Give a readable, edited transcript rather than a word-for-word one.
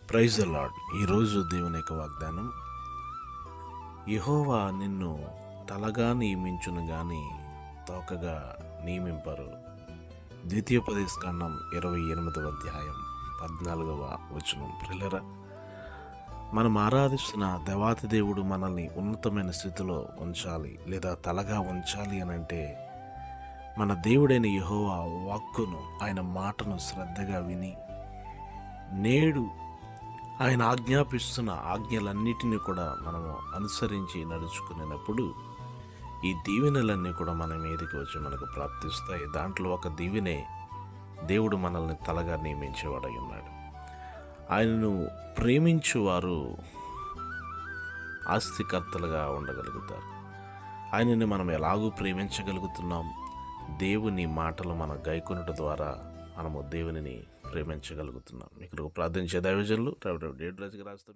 Praise the lord. ఈరోజు దేవుని యొక్క వాగ్దానం, యెహోవా నిన్ను తలగా నియమించును గాని తోకగా నియమింపరు. ద్వితీయోపదేశకాండం 28వ అధ్యాయం 14వ వచనం. ప్రియులారా, మనం ఆరాధిస్తున్న దేవాతి దేవుడు మనల్ని ఉన్నతమైన స్థితిలో ఉంచాలి లేదా తలగా ఉంచాలి అని అంటే మన దేవుడైన యెహోవా వాక్కును, ఆయన మాటను శ్రద్ధగా విని నేడు ఆయన ఆజ్ఞాపిస్తున్న ఆజ్ఞలన్నిటినీ కూడా మనము అనుసరించి నడుచుకునేటప్పుడు ఈ దీవెనలన్నీ కూడా మన మీదకి వచ్చి మనకు ప్రాప్తిస్తాయి. దాంట్లో ఒక దీవెనే దేవుడు మనల్ని తలగా నియమించేవాడై ఉన్నాడు. ఆయనను ప్రేమించువారు ఆస్తికర్తలుగా ఉండగలుగుతారు. ఆయనని మనం ఎలాగూ ప్రేమించగలుగుతున్నాం? దేవుని మాటలు మన గైకొనుట ద్వారా మనము దేవునిని ప్రేమించగలుగుతున్నాం. ఇక్కడ ప్రార్థించే దైవజనులు రాజుగారు రాస్తాం.